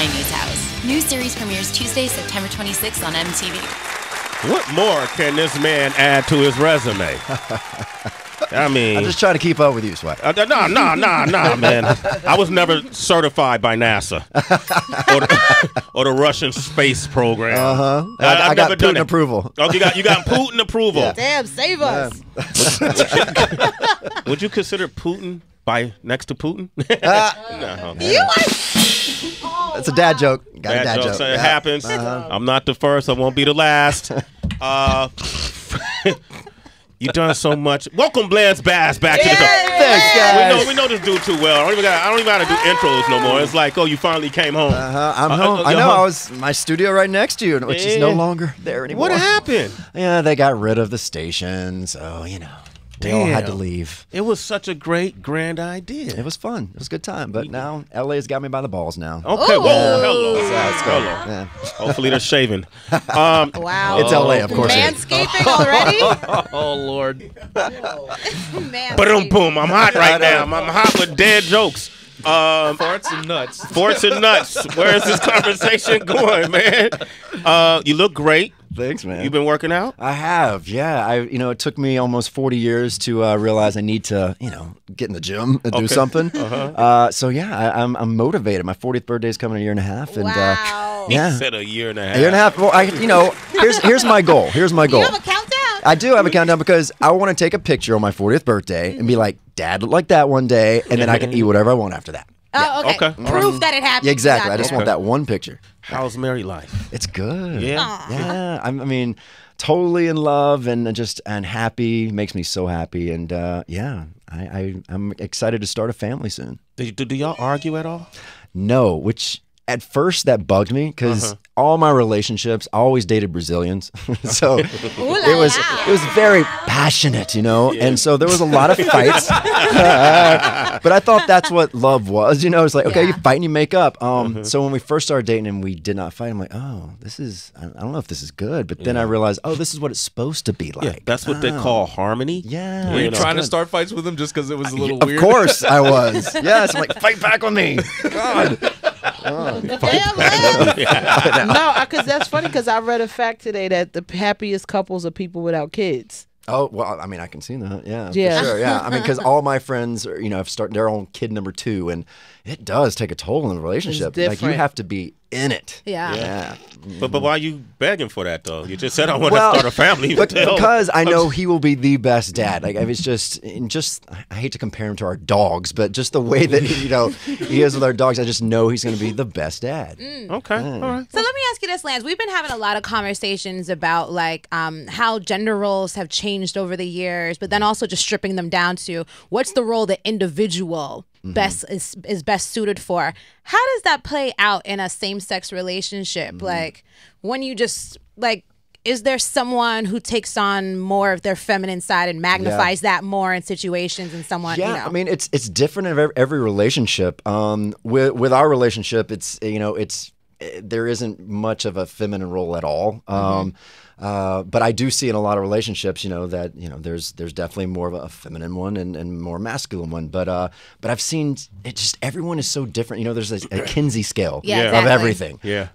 Chinese house. New series premieres Tuesday, September 26th on MTV. What more can this man add to his resume? I mean, I'm just trying to keep up with you, Sway. No, man. I was never certified by NASA or the Russian space program. I got never done Putin it. approval. Oh, you got Putin approval. Yeah. Damn, save us. Would you consider Putin by next to Putin? No. You are. That's a dad joke. Got a dad joke. So it happens. I'm not the first. I won't be the last. You done so much. Welcome, Blance Bass, back to the show. Thanks, guys. We know this dude too well. I don't even got to do intros no more. It's like, oh, you finally came home. I'm home. I know. I was my studio right next to you, which is no longer there anymore. What happened? Yeah, they got rid of the station, so they all had to leave. It was such a great, grand idea. It was fun. It was a good time. But now LA's got me by the balls now. Okay. Ooh. Whoa. Hello. Let's go. Hello. Yeah. Hopefully they're shaving. Wow. It's LA, of course. Manscaping already? Oh, Lord. Boom, boom. I'm hot right now. I'm hot with dead jokes. Farts and nuts. Farts and nuts. Where is this conversation going, man? You look great. Thanks, man. You've been working out? I have, yeah. It took me almost 40 years to realize I need to, get in the gym and do something. So yeah, I'm motivated. My 40th birthday is coming in a year and a half, and Wow. yeah, He said a year and a half. a year and a half. Well, here's my goal. Here's my goal. You have a countdown? I do have a countdown because I want to take a picture on my 40th birthday and be like, Dad looked like that one day, and then I can eat whatever I want after that. Oh, okay. Okay. Proof that it happened. Yeah, exactly. Got I just it. want that one picture. How's married life? It's good. Yeah. Aw. Yeah. I mean, totally in love and happy. Makes me so happy. And I'm excited to start a family soon. Do y'all argue at all? No, which at first that bugged me because all my relationships, I always dated Brazilians. So it was very passionate, and so there was a lot of fights. But I thought that's what love was, It's like, okay, you fight and you make up. So when we first started dating and we did not fight, I'm like, oh, I don't know if this is good. But then I realized, oh, this is what it's supposed to be like. Yeah, that's what they call harmony. Yeah. Were you it's trying to good. start fights with him just because it was a little Of weird? course I was. Yes, I'm like, fight back with me. God. Damn right. No, because that's funny because I read a fact today that the happiest couples are people without kids. Oh, well, I mean, I can see that. Yeah, Yeah. for sure. Yeah. I mean, because all my friends are, have started their own kid number 2, and it does take a toll in the relationship. Like, you different. have to be in it. Yeah. Yeah. But why are you begging for that, though? You just said I want to start a family. But because I know he will be the best dad. Like, it's just I hate to compare him to our dogs, but just the way that he is with our dogs, I just know he's going to be the best dad. Okay, all right. So let me ask you this, Lance. We've been having a lot of conversations about how gender roles have changed over the years, but then also just stripping them down to what's the role the individual is best suited for. How does that play out in a same-sex relationship? Like when you just is there someone who takes on more of their feminine side and magnifies that more in situations, and someone I mean, it's different in every relationship. With our relationship, it's there isn't much of a feminine role at all. But I do see in a lot of relationships, that there's definitely more of a feminine one and more masculine one. But I've seen it just everyone is so different. There's a Kinsey scale of exactly. everything. Yeah.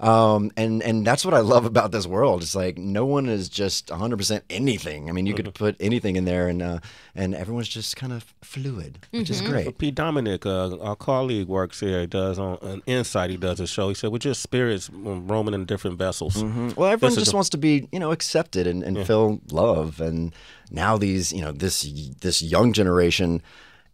And that's what I love about this world. It's like no one is just 100% anything. I mean, you could put anything in there, and everyone's just kind of fluid, which is great. P. Dominic, our colleague, works here. He does on an Insight. He does a show. He said we're just spirits roaming in different vessels. Well, everyone just wants to be, accepted and feel love. And now these, this young generation,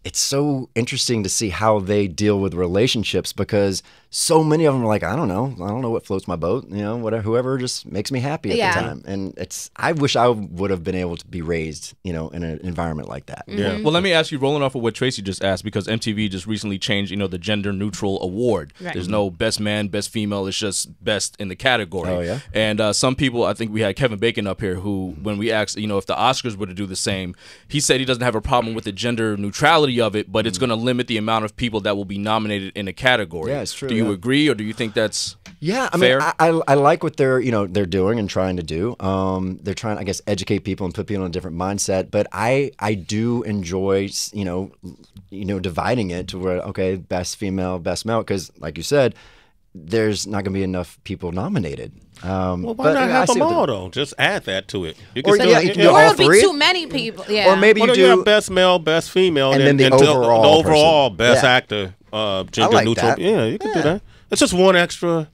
it's so interesting to see how they deal with relationships because so many of them are like, I don't know what floats my boat, whatever, whoever just makes me happy at the time. And I wish I would have been able to be raised, in an environment like that. Yeah. Well, let me ask you, rolling off of what Tracy just asked, because MTV just recently changed, the gender neutral award. Right. There's no best man, best female. It's just best in the category. Oh, yeah? And some people, I think we had Kevin Bacon up here, who, when we asked, if the Oscars were to do the same, he said he doesn't have a problem with the gender neutrality of it, but it's going to limit the amount of people that will be nominated in a category. Yeah, it's true. Do you agree, or do you think that's Yeah, I fair? mean, I like what they're doing and trying to do. They're trying, I guess, educate people and put people in a different mindset. But I do enjoy, dividing it to where best female, best male, because like you said, there's not going to be enough people nominated. Well, why not have them all though? Just add that to it. You can Or still, yeah, you can do Or all it would three. be too many people. Yeah. Or maybe well, you you do have best male, best female, and then the overall person. best Yeah. actor, gender like neutral. that. Yeah, you can do that. It's just one extra.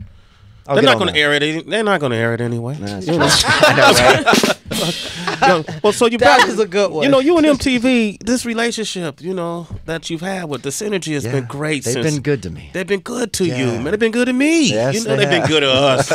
I'll They're get not on going to that. air it. They're not going to air it anyway. Nah, that's You true. know? I know, right? Well, so you That back. was a good one. You know, you and MTV, this relationship, you know, that you've had with the synergy has been great. They've since been good to me. They've been good to you, Yeah. man. They've been good to me. Yes, you know, they they've been have. good to us.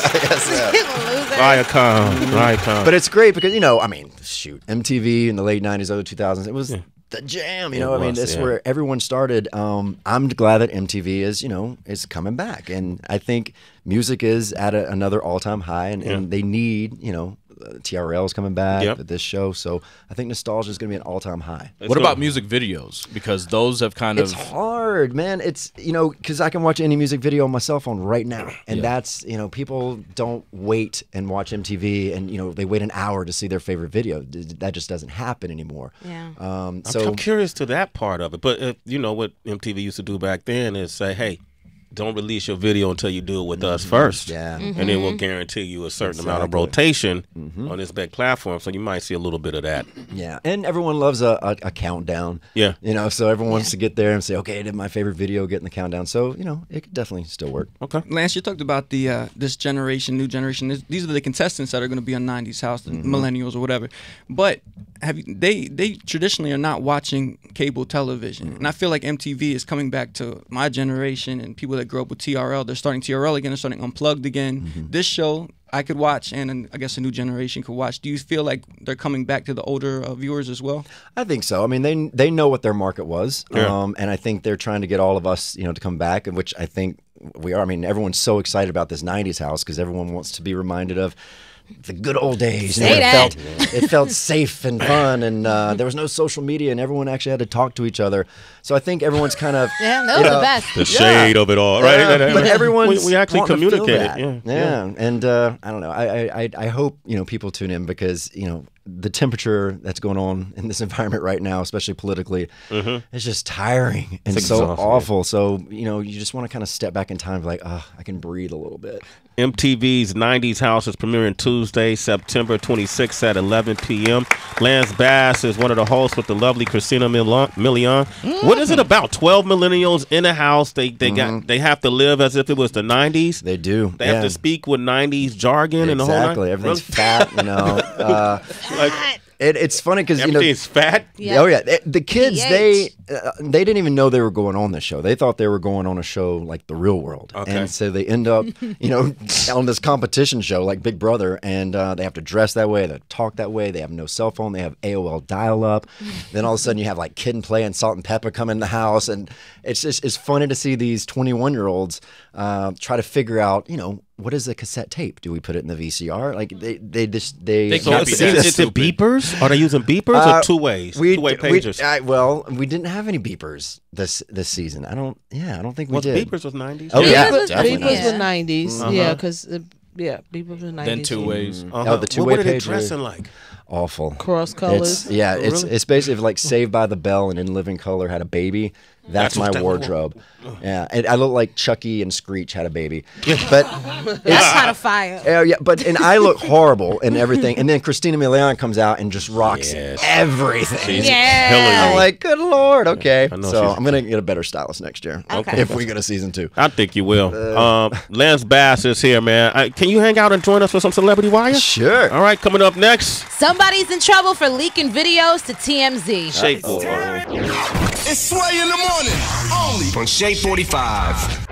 Viacom. But it's great because, you know, I mean, shoot, MTV in the late 90s, early 2000s, it was the jam, you know. I mean, was, it's yeah. where everyone started. I'm glad that MTV is, you know, is coming back. And I think music is at another all-time high, and they need, you know, TRL is coming back at this show. So I think nostalgia is going to be an all-time high. What about music videos? Because those have kind It's of... hard, man. It's, you know, because I can watch any music video on my cell phone right now. And that's, you know, people don't wait and watch MTV and, you know, they wait an hour to see their favorite video. That just doesn't happen anymore. Yeah. So I'm curious to that part of it. But, you know, what MTV used to do back then is say, hey, don't release your video until you do it with us first. Yeah. And then we'll guarantee you a certain amount of rotation on this big platform. So you might see a little bit of that. Yeah, and everyone loves a countdown. Yeah. You know, so everyone wants to get there and say, okay, I did my favorite video, get in the countdown. So, you know, it could definitely still work. Okay. Lance, you talked about the this generation, new generation. These are the contestants that are going to be on 90s House, the millennials or whatever. But they traditionally are not watching cable television. And I feel like MTV is coming back to my generation and people that grew up with TRL. They're starting TRL again. They're starting Unplugged again. This show I could watch, and I guess a new generation could watch. Do you feel like they're coming back to the older viewers as well? I think so. I mean, they know what their market was, Yeah. and I think they're trying to get all of us, you know, to come back, which I think we are. I mean, everyone's so excited about this 90s House because everyone wants to be reminded of the good old days. You know, Say that. it felt safe and fun, and there was no social media, and everyone actually had to talk to each other. So I think everyone's kind of That was the best. The shade of it all, right? Yeah, but everyone's we actually wanting to feel communicated. that. Yeah. And I don't know. I hope, you know, people tune in because, you know, the temperature that's going on in this environment right now, especially politically, is just tiring and It's so exhausting. awful. So, you know, you just want to kind of step back in time, like, I can breathe a little bit. MTV's 90s House is premiering Tuesday, September 26th at 11 p.m. Lance Bass is one of the hosts with the lovely Christina Milian. What is it about? 12 millennials in a house. They have to live as if it was the 90s. They do. They have to speak with 90s jargon and the whole Exactly. nine. Everything's fat, you know. Like, It's funny because, you know, everything's fat. Yeah. Oh yeah, the kids PH. they didn't even know they were going on this show. They thought they were going on a show like The Real World, and so they end up, you know, on this competition show like Big Brother, and they have to dress that way, they talk that way, they have no cell phone, they have AOL dial-up. Then all of a sudden you have like Kid and Play and Salt and Pepper come in the house, and it's funny to see these 21-year-olds try to figure out, you know, what is a cassette tape? Do we put it in the VCR? Like they So can't be that is it stupid. beepers? Are they using beepers or two ways? Two-way pagers. We didn't have any beepers this season. I don't think we Was did. beepers was 90s? Oh, yeah. Beepers definitely. was 90s. Yeah, because Beepers was 90s. Then two ways. Oh, the two-way What are they pager. dressing like? Awful. Cross colors. It's basically like Saved by the Bell and In Living Color had a baby. That's what my that- wardrobe. Yeah, and I look like Chucky and Screech had a baby. But That's kind of fire. oh yeah, and I look horrible and everything. And then Christina Milian comes out and just rocks everything. Yeah. I'm like, good Lord, okay. I know So she's- I'm gonna get a better stylist next year. Okay. If we get a season 2. I think you will. Lance Bass is here, man. Can you hang out and join us for some Celebrity Wire? Sure. All right, coming up next. Somebody's in trouble for leaking videos to TMZ. Shape It's Sway in the morning, only on Shade 45.